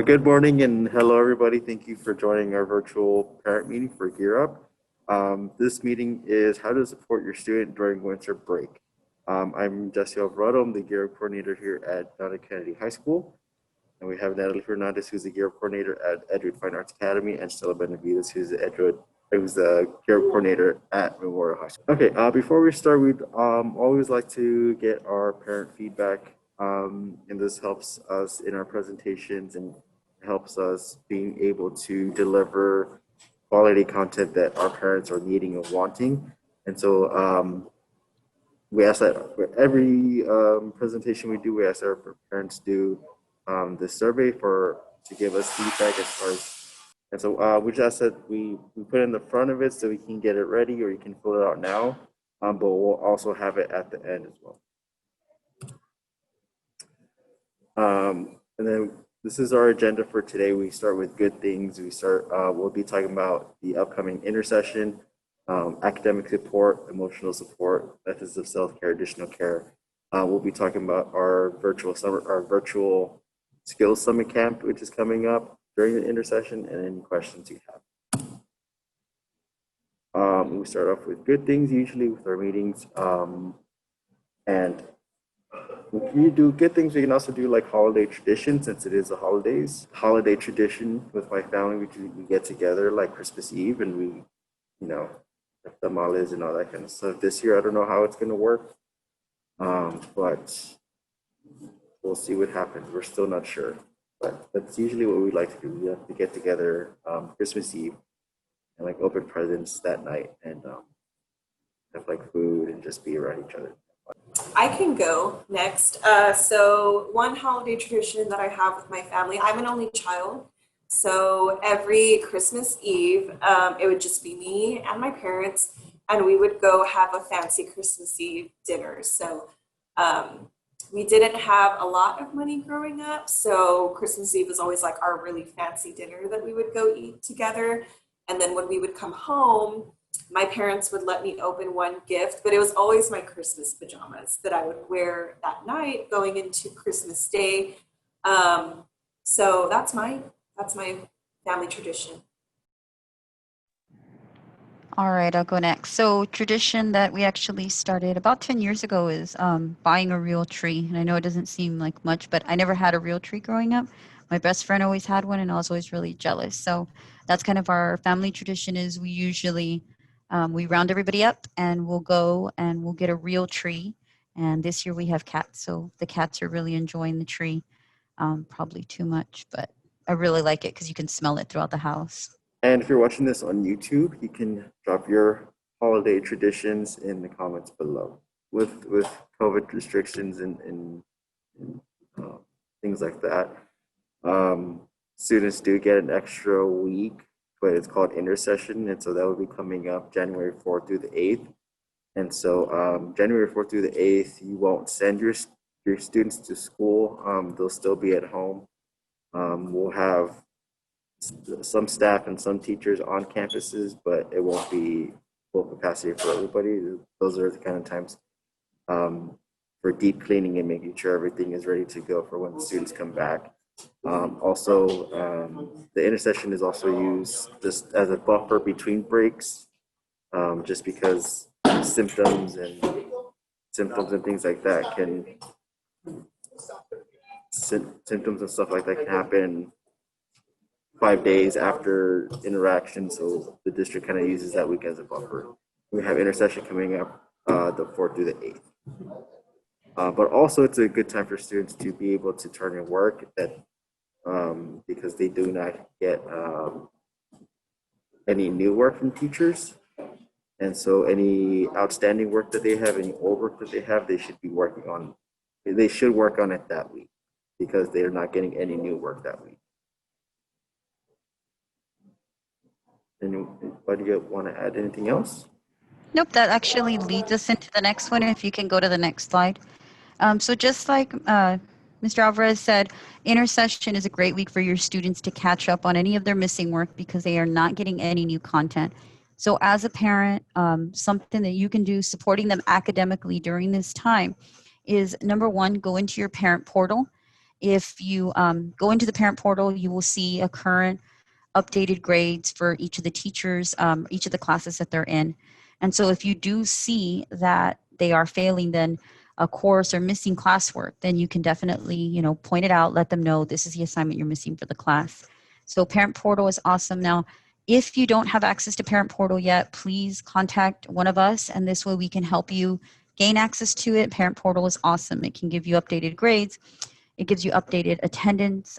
Good morning and hello everybody. Thank you for joining our virtual parent meeting for GEARUP. This meeting is how to support your student during winter break. I'm Jesse Alvarado. I'm the GEARUP coordinator here at John Kennedy High School. And we have Natalie Fernandez, who's the GEARUP coordinator at Edgewood Fine Arts Academy, and Stella Benavides, who's the GEARUP coordinator at Memorial High School. Okay, before we start, we'd always like to get our parent feedback. And this helps us in our presentations and helps us being able to deliver quality content that our parents are needing and wanting. And so we ask that every presentation we do, we ask our parents do this survey to give us feedback as far as, and so we just ask that we put it in the front of it so we can get it ready, or you can fill it out now, but we'll also have it at the end as well. And then this is our agenda for today. We start with good things. We'll be talking about the upcoming intersession, academic support, emotional support, methods of self-care, additional care. We'll be talking about our virtual skills summit camp, which is coming up during the intersession, and any questions you have. We start off with good things usually with our meetings, and if you do good things, we can also do like holiday traditions, since it is the holidays. Holiday tradition with my family, we get together like Christmas Eve, and we, have tamales and all that kind of stuff. This year, I don't know how it's going to work, but we'll see what happens. We're still not sure, but that's usually what we like to do. We have to get together Christmas Eve and like open presents that night, and have like food and just be around each other. I can go next. So one holiday tradition that I have with my family, I'm an only child. So every Christmas Eve, it would just be me and my parents, and we would go have a fancy Christmas Eve dinner. So we didn't have a lot of money growing up. So Christmas Eve was always like our really fancy dinner that we would go eat together. And then when we would come home, my parents would let me open one gift, but it was always my Christmas pajamas that I would wear that night going into Christmas Day. So that's my family tradition. All right, I'll go next. So tradition that we actually started about 10 years ago is buying a real tree. And I know it doesn't seem like much, but I never had a real tree growing up. My best friend always had one, and I was always really jealous. So that's kind of our family tradition. Is we usually we round everybody up and we'll go and we'll get a real tree. And this year we have cats, so the cats are really enjoying the tree. Probably too much, but I really like it because you can smell it throughout the house. And if you're watching this on YouTube, you can drop your holiday traditions in the comments below. With COVID restrictions and things like that, students do get an extra week, but it's called intersession, and so that will be coming up January 4th through the 8th. And so January 4th through the 8th, you won't send your students to school. They'll still be at home. We'll have some staff and some teachers on campuses, but it won't be full capacity for everybody. Those are the kind of times for deep cleaning and making sure everything is ready to go for when the students come back. The intersession is also used just as a buffer between breaks, just because symptoms and things like that symptoms and stuff like that can happen 5 days after interaction. So the district kind of uses that week as a buffer. We have intersession coming up the 4th through the 8th. But also it's a good time for students to be able to turn in work because they do not get any new work from teachers. And so any outstanding work that they have, any old work that they have, they should work on it that week because they're not getting any new work that week. Anybody want to add anything else? Nope, that actually leads us into the next one. If you can go to the next slide. So just like Mr. Alvarez said, intersession is a great week for your students to catch up on any of their missing work because they are not getting any new content. So as a parent, something that you can do supporting them academically during this time is, number one, go into your parent portal. If you go into the parent portal, you will see a current updated grades for each of the teachers, each of the classes that they're in. And so if you do see that they are failing then a course or missing classwork, then you can definitely, point it out, let them know this is the assignment you're missing for the class. So parent portal is awesome. Now, if you don't have access to parent portal yet, please contact one of us, and this way we can help you gain access to it. Parent portal is awesome. It can give you updated grades. It gives you updated attendance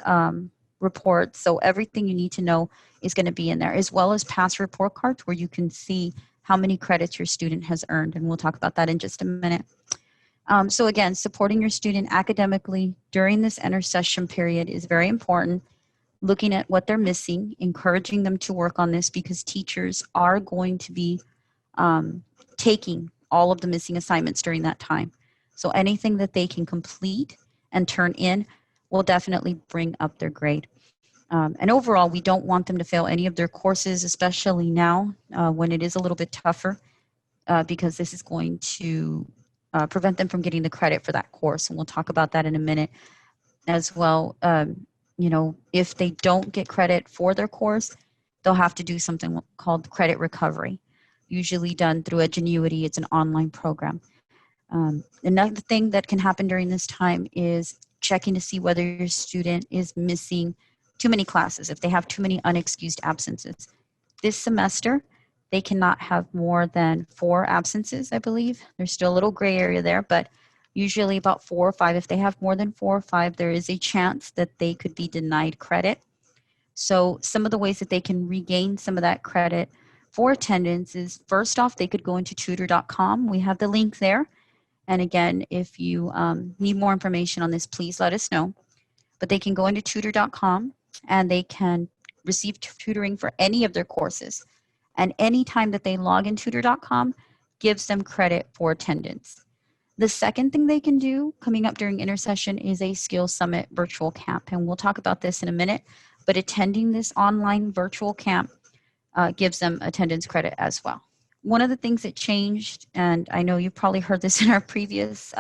reports. So everything you need to know is going to be in there, as well as past report cards where you can see how many credits your student has earned. And we'll talk about that in just a minute. So again, supporting your student academically during this intersession period is very important. Looking at what they're missing, encouraging them to work on this, because teachers are going to be taking all of the missing assignments during that time. So anything that they can complete and turn in will definitely bring up their grade. And overall, we don't want them to fail any of their courses, especially now when it is a little bit tougher, because this is going to prevent them from getting the credit for that course. And we'll talk about that in a minute as well. If they don't get credit for their course, they'll have to do something called credit recovery, usually done through Edgenuity. It's an online program. Another thing that can happen during this time is checking to see whether your student is missing too many classes, if they have too many unexcused absences. This semester, they cannot have more than 4 absences, I believe. There's still a little gray area there, but usually about 4 or 5. If they have more than 4 or 5, there is a chance that they could be denied credit. So some of the ways that they can regain some of that credit for attendance is, first off, they could go into tutor.com. We have the link there. And again, if you need more information on this, please let us know. But they can go into tutor.com and they can receive tutoring for any of their courses. And any time that they log in tutor.com gives them credit for attendance. The second thing they can do coming up during intersession is a Skills Summit virtual camp. And we'll talk about this in a minute. But attending this online virtual camp gives them attendance credit as well. One of the things that changed, and I know you've probably heard this in our previous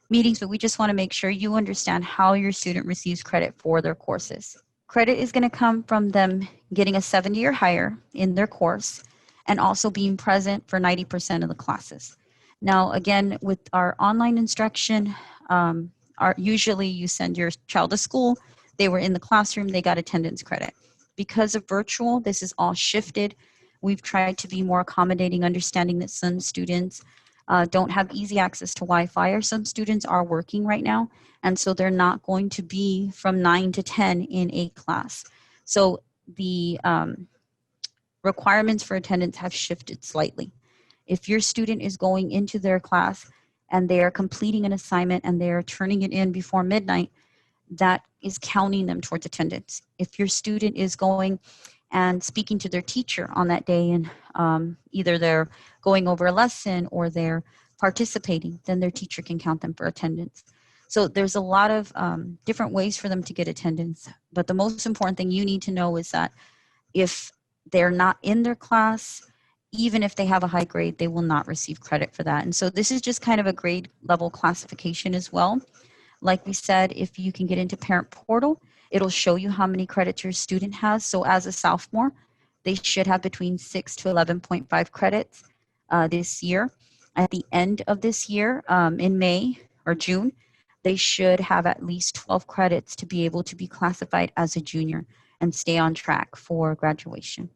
meetings, but we just want to make sure you understand how your student receives credit for their courses. Credit is going to come from them getting a 70 or higher in their course and also being present for 90% of the classes. Now, again, with our online instruction, usually you send your child to school, they were in the classroom, they got attendance credit. Because of virtual, this is all shifted. We've tried to be more accommodating, understanding that some students don't have easy access to Wi-Fi, or some students are working right now, and so they're not going to be from 9 to 10 in a class. So the requirements for attendance have shifted slightly. If your student is going into their class and they are completing an assignment and they are turning it in before midnight, that is counting them towards attendance. If your student is going and speaking to their teacher on that day and either they're going over a lesson or they're participating, then their teacher can count them for attendance. So there's a lot of different ways for them to get attendance. But the most important thing you need to know is that if they're not in their class, even if they have a high grade, they will not receive credit for that. And so this is just kind of a grade level classification as well. Like we said, if you can get into Parent Portal, it'll show you how many credits your student has. So as a sophomore, they should have between 6 to 11.5 credits this year. At the end of this year, in May or June, they should have at least 12 credits to be able to be classified as a junior and stay on track for graduation.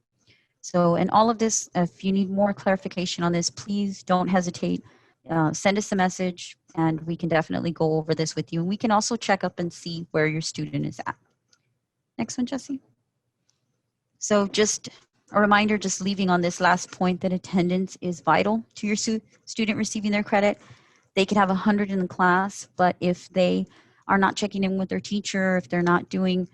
So, and all of this, if you need more clarification on this, please don't hesitate. Send us a message and we can definitely go over this with you. And we can also check up and see where your student is at. Next one, Jesse. So just a reminder, just leaving on this last point, that attendance is vital to your student receiving their credit. They could have 100 in the class, but if they are not checking in with their teacher, if they're not doing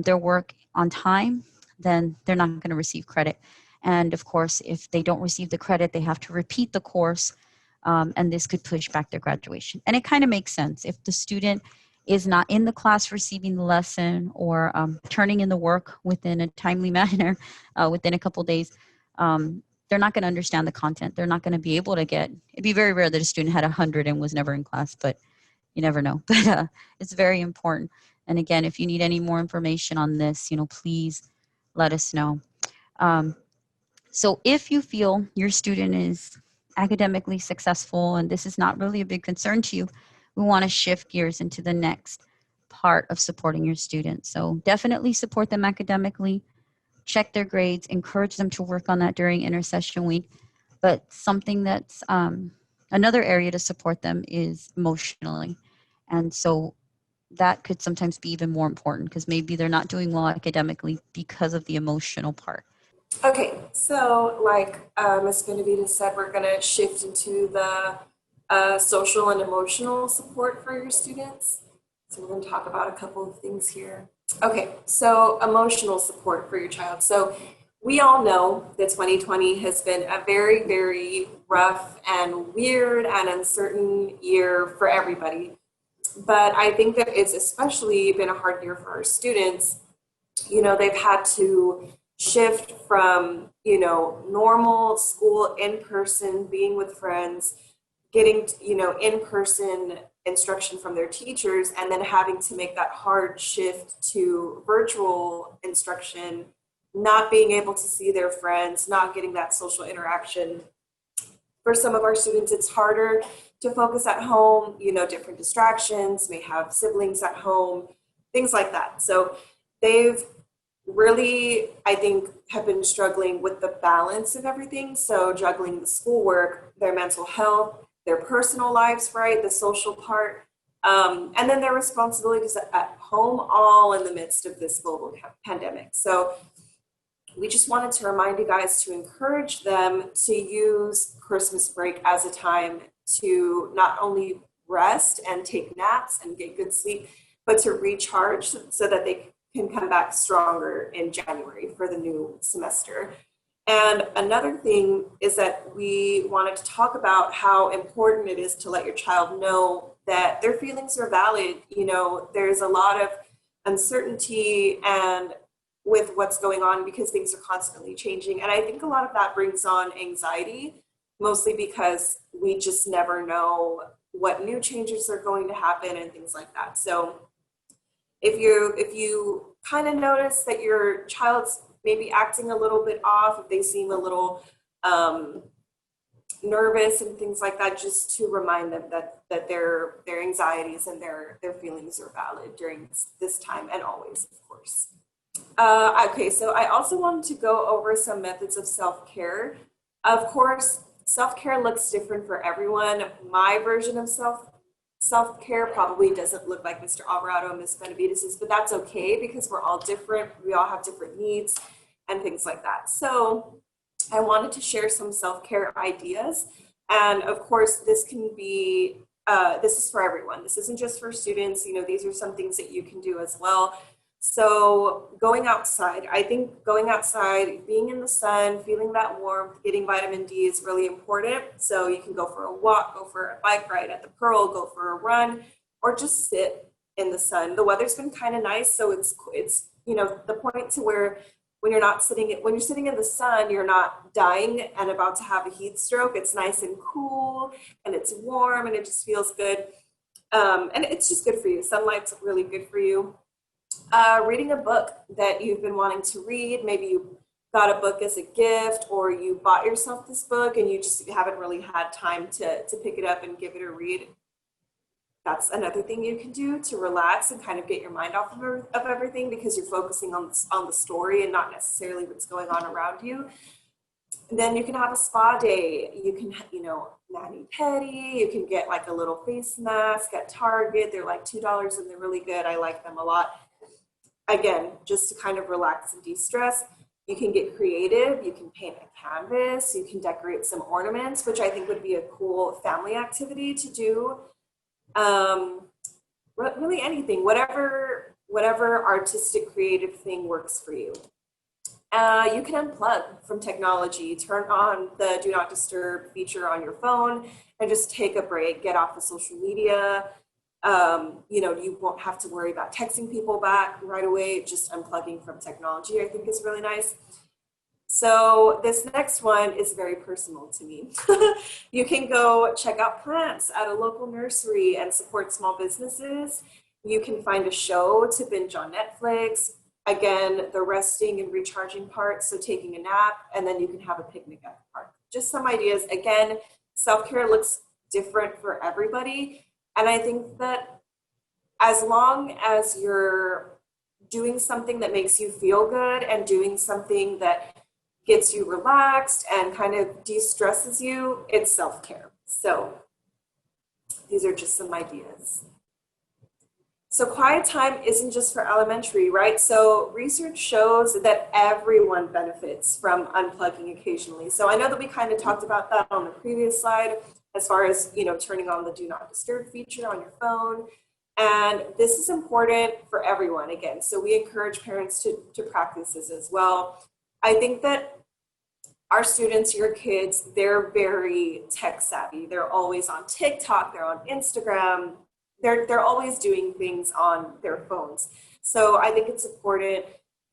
their work on time, then they're not going to receive credit. And of course, if they don't receive the credit, they have to repeat the course, and this could push back their graduation. And it kind of makes sense. If the student is not in the class receiving the lesson or turning in the work within a timely manner, within a couple days, they're not going to understand the content. They're not going to be able to it'd be very rare that a student had 100 and was never in class, but you never know. But it's very important. And again, if you need any more information on this, please let us know. So if you feel your student is academically successful and this is not really a big concern to you, we want to shift gears into the next part of supporting your students. So definitely support them academically, check their grades, encourage them to work on that during intersession week. But something that's another area to support them is emotionally. And so that could sometimes be even more important because maybe they're not doing well academically because of the emotional part. Okay, so like Ms. Benavides said, we're going to shift into the social and emotional support for your students. So we're going to talk about a couple of things here. Okay, so emotional support for your child. So we all know that 2020 has been a very, very rough and weird and uncertain year for everybody. But I think that it's especially been a hard year for our students. They've had to shift from, normal school in-person, being with friends, getting, in-person instruction from their teachers, and then having to make that hard shift to virtual instruction, not being able to see their friends, not getting that social interaction. For some of our students, it's harder to focus at home, different distractions, may have siblings at home, things like that. So they've really, I think, have been struggling with the balance of everything. So juggling the schoolwork, their mental health, their personal lives, right, the social part, and then their responsibilities at home, all in the midst of this global pandemic. So we just wanted to remind you guys to encourage them to use Christmas break as a time to not only rest and take naps and get good sleep, but to recharge so that they can come back stronger in January for the new semester. And another thing is that we wanted to talk about how important it is to let your child know that their feelings are valid. There's a lot of uncertainty and with what's going on because things are constantly changing. And I think a lot of that brings on anxiety, mostly because we just never know what new changes are going to happen and things like that. So if you kind of notice that your child's maybe acting a little bit off, if they seem a little nervous and things like that, just to remind them that their anxieties and their feelings are valid during this time and always, of course. Okay, so I also wanted to go over some methods of self-care. Of course, self-care looks different for everyone. My version of self-care probably doesn't look like Mr. Alvarado and Ms. Benavides's, but that's okay because we're all different. We all have different needs and things like that. So I wanted to share some self-care ideas. And of course, this can be, this is for everyone. This isn't just for students. These are some things that you can do as well. So going outside, I think going outside, being in the sun, feeling that warmth, getting vitamin D is really important. So you can go for a walk, go for a bike ride at the Pearl, go for a run, or just sit in the sun. The weather's been kind of nice, so it's the point to where when you're sitting in the sun, you're not dying and about to have a heat stroke. It's nice and cool and it's warm and it just feels good. And it's just good for you. Sunlight's really good for you. Reading a book that you've been wanting to read. Maybe you got a book as a gift or you bought yourself this book and you just haven't really had time to pick it up and give it a read. That's another thing you can do to relax and kind of get your mind off of everything because you're focusing on the story and not necessarily what's going on around you. And then you can have a spa day. You can, mani-pedi. You can get like a little face mask at Target. They're like $2 and they're really good. I like them a lot. Again, just to kind of relax and de-stress. You can get creative. You can paint a canvas. You can decorate some ornaments, which I think would be a cool family activity to do. Really anything, whatever artistic creative thing works for you. You can unplug from technology, turn on the do not disturb feature on your phone and just take a break, get off of social media. You won't have to worry about texting people back right away, just unplugging from technology, I think is really nice. So this next one is very personal to me. You can go check out plants at a local nursery and support small businesses. You can find a show to binge on Netflix. Again, the resting and recharging part, so taking a nap, and then you can have a picnic at the park. Just some ideas. Again, self-care looks different for everybody. And I think that as long as you're doing something that makes you feel good and doing something that gets you relaxed and kind of de-stresses you, it's self-care. So these are just some ideas. So quiet time isn't just for elementary, right? So research shows that everyone benefits from unplugging occasionally. So I know that we kind of talked about that on the previous slide, as far as, turning on the do not disturb feature on your phone. And this is important for everyone, again. So we encourage parents to practice this as well. I think that our students, your kids, they're very tech savvy. They're always on TikTok, they're on Instagram, they're always doing things on their phones. So I think it's important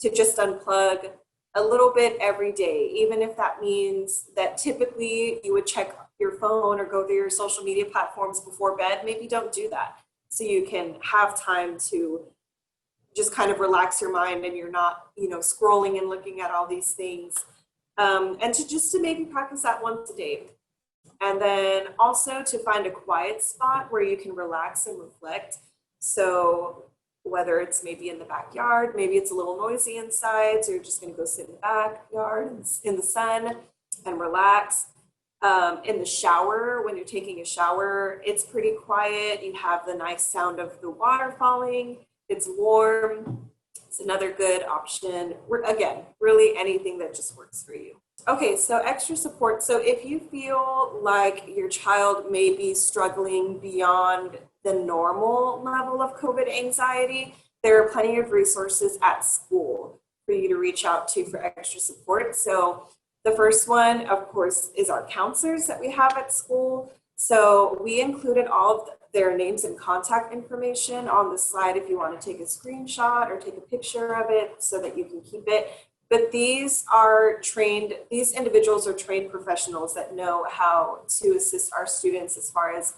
to just unplug a little bit every day, even if that means that typically you would check your phone or go to your social media platforms before bed. Maybe don't do that, so you can have time to just kind of relax your mind and you're not, scrolling and looking at all these things. And to maybe practice that once a day. And then also to find a quiet spot where you can relax and reflect. So whether it's maybe in the backyard, maybe it's a little noisy inside, so you're just gonna go sit in the backyard in the sun and relax. In the shower, when you're taking a shower, it's pretty quiet. You have the nice sound of the water falling. It's warm. It's another good option. Again, really anything that just works for you. Okay, so extra support. So if you feel like your child may be struggling beyond the normal level of COVID anxiety, there are plenty of resources at school for you to reach out to for extra support. So the first one, of course, is our counselors that we have at school. So we included all of their names and contact information on the slide if you want to take a screenshot or take a picture of it so that you can keep it. But these individuals are trained professionals that know how to assist our students as far as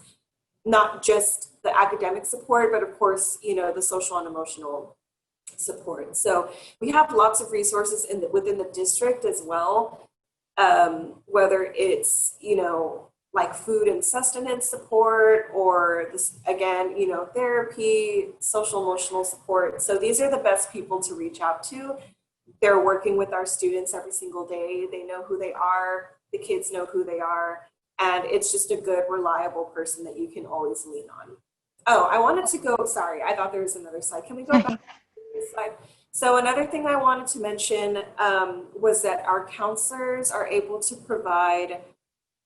not just the academic support, but of course, the social and emotional support. So we have lots of resources within the district as well, whether it's, like food and sustenance support, or this, again, therapy, social emotional support. So these are the best people to reach out to. They're working with our students every single day. They know who they are. The kids know who they are. And it's just a good, reliable person that you can always lean on. Oh, I wanted to go, sorry, I thought there was another slide. Can we go back to this slide? So another thing I wanted to mention was that our counselors are able to provide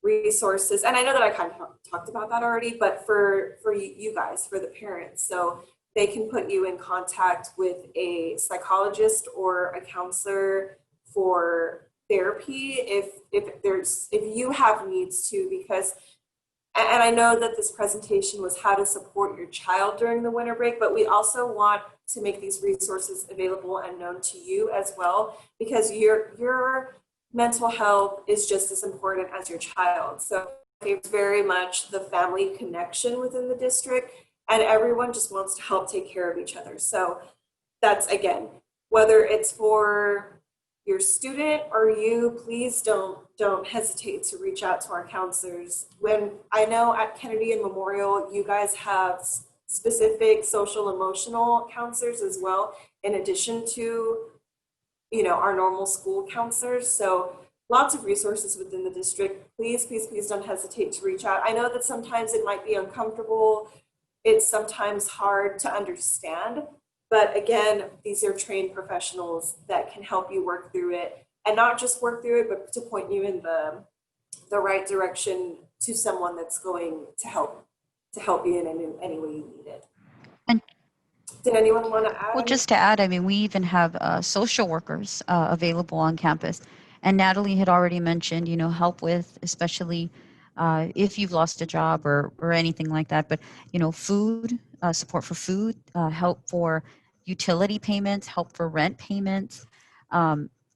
resources, and I know that I kind of talked about that already, but for you guys, for the parents, so they can put you in contact with a psychologist or a counselor for therapy if you have needs to, because, and I know that this presentation was how to support your child during the winter break, but we also want to make these resources available and known to you as well, because your mental health is just as important as your child. So it's very much the family connection within the district, and everyone just wants to help take care of each other. So that's, again, whether it's for your student or you, please don't hesitate to reach out to our counselors. When I know at Kennedy and Memorial, you guys have specific social emotional counselors as well, in addition to our normal school counselors. So lots of resources within the district. Please, please, please don't hesitate to reach out. I know that sometimes it might be uncomfortable. It's sometimes hard to understand, but again, these are trained professionals that can help you work through it, and not just work through it, but to point you in the right direction to someone that's going to help you in any way you need it. And did anyone want to add? Well, just to add, I mean, we even have social workers available on campus. And Natalie had already mentioned, help with, especially if you've lost a job or anything like that. But, food, support for food, help for utility payments, help for rent payments,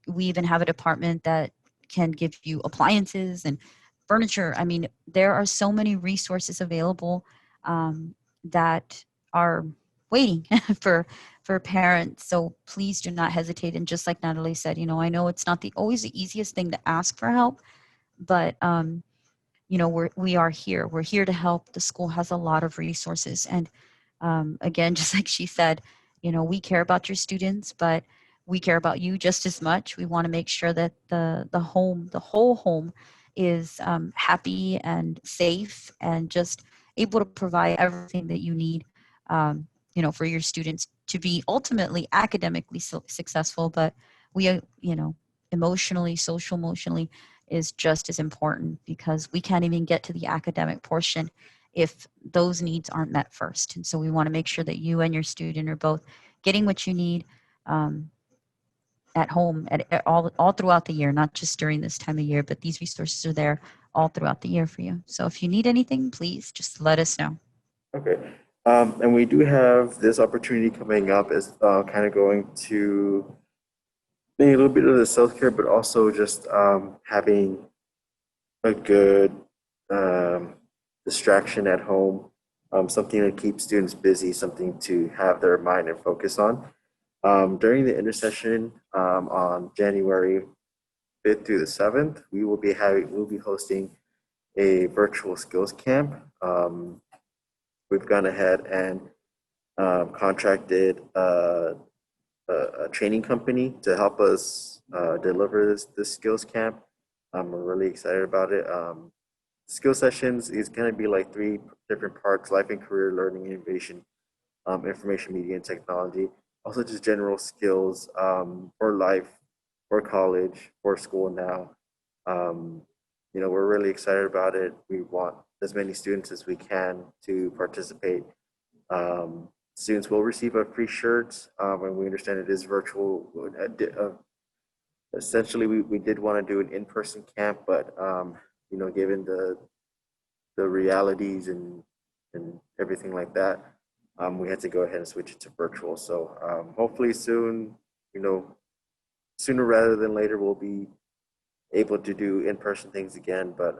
We even have a department that can give you appliances and furniture. I mean, there are so many resources available that are waiting for parents. So please do not hesitate. And just like Natalie said, you know, I know it's not always the easiest thing to ask for help, but you know, we are here. We're here to help. The school has a lot of resources, and again, just like she said, you know, we care about your students, but we care about you just as much. We want to make sure that the whole home, is happy and safe and just able to provide everything that you need, you know, for your students to be ultimately academically successful. But we, you know, emotionally, social emotionally is just as important, because we can't even get to the academic portion if those needs aren't met first. And so we want to make sure that you and your student are both getting what you need at home at all throughout the year, not just during this time of year, but these resources are there all throughout the year for you. So if you need anything, please just let us know. Okay. And we do have this opportunity coming up as kind of going to maybe a little bit of the self-care, but also just having a good distraction at home, something to keep students busy, something to have their mind and focus on. During the intersession on January 5th through the 7th, we'll be hosting a virtual skills camp. We've gone ahead and contracted a training company to help us deliver this skills camp. We're really excited about it. Skill sessions is going to be like 3 different parts: life and career, learning, innovation, information, media, and technology. Also just general skills for life, for college, for school now. You know, we're really excited about it. We want as many students as we can to participate. Students will receive a free shirt, and we understand it is virtual. Essentially, we did want to do an in-person camp, but you know, given the realities and everything like that, we had to go ahead and switch it to virtual. So hopefully soon, you know, sooner rather than later, we'll be able to do in-person things again. But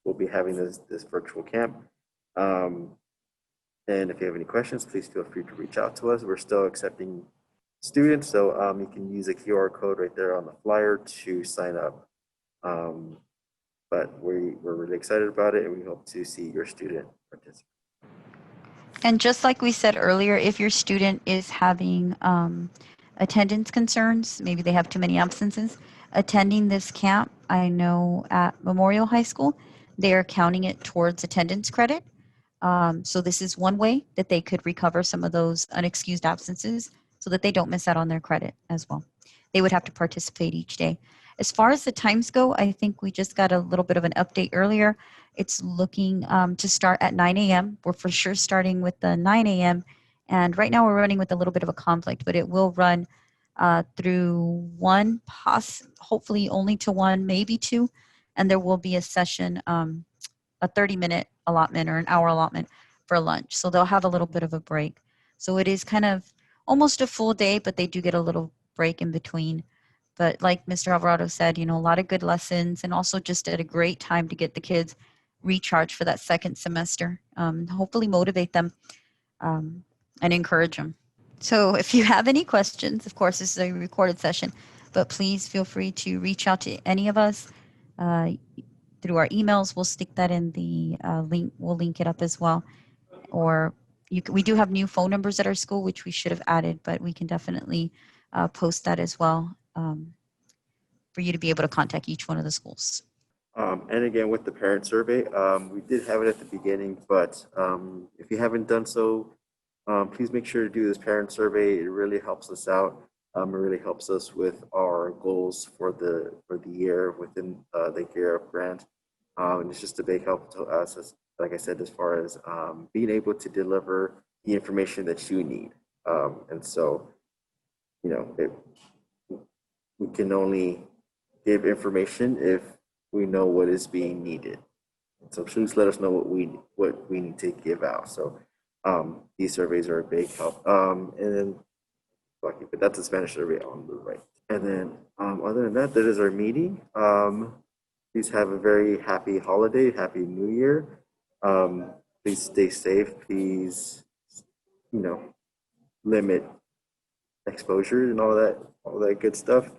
we'll be having this virtual camp. And if you have any questions, please feel free to reach out to us. We're still accepting students, so you can use a QR code right there on the flyer to sign up. But we're really excited about it, and we hope to see your student participate. And just like we said earlier, if your student is having attendance concerns, maybe they have too many absences, attending this camp, I know at Memorial High School, they are counting it towards attendance credit. So this is one way that they could recover some of those unexcused absences so that they don't miss out on their credit as well. They would have to participate each day. As far as the times go, I think we just got a little bit of an update earlier. It's looking to start at 9 a.m. We're for sure starting with the 9 a.m. And right now we're running with a little bit of a conflict, but it will run through 1, hopefully only to 1, maybe 2. And there will be a session, a 30-minute allotment or an hour allotment for lunch. So they'll have a little bit of a break. So it is kind of almost a full day, but they do get a little break in between. But like Mr. Alvarado said, you know, a lot of good lessons, and also just at a great time to get the kids recharged for that second semester. Hopefully motivate them and encourage them. So if you have any questions, of course, this is a recorded session, but please feel free to reach out to any of us through our emails. We'll stick that in the link. We'll link it up as well. Or we do have new phone numbers at our school, which we should have added, but we can definitely post that as well for you to be able to contact each one of the schools. And again, with the parent survey, we did have it at the beginning, but if you haven't done so, please make sure to do this parent survey. It really helps us out. It really helps us with our goals for the year within the GEARUP grant. And it's just a big help to us, like I said, as far as being able to deliver the information that you need. And so, you know, we can only give information if we know what is being needed. So please let us know what we need to give out. So these surveys are a big help. And then, but that's a Spanish survey on the right. And then other than that, that is our meeting. Please have a very happy holiday, happy New Year. Please stay safe. Please, limit exposure and all that good stuff.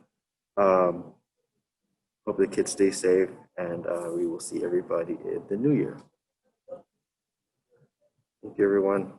Hope the kids stay safe, and we will see everybody in the new year. Thank you, everyone.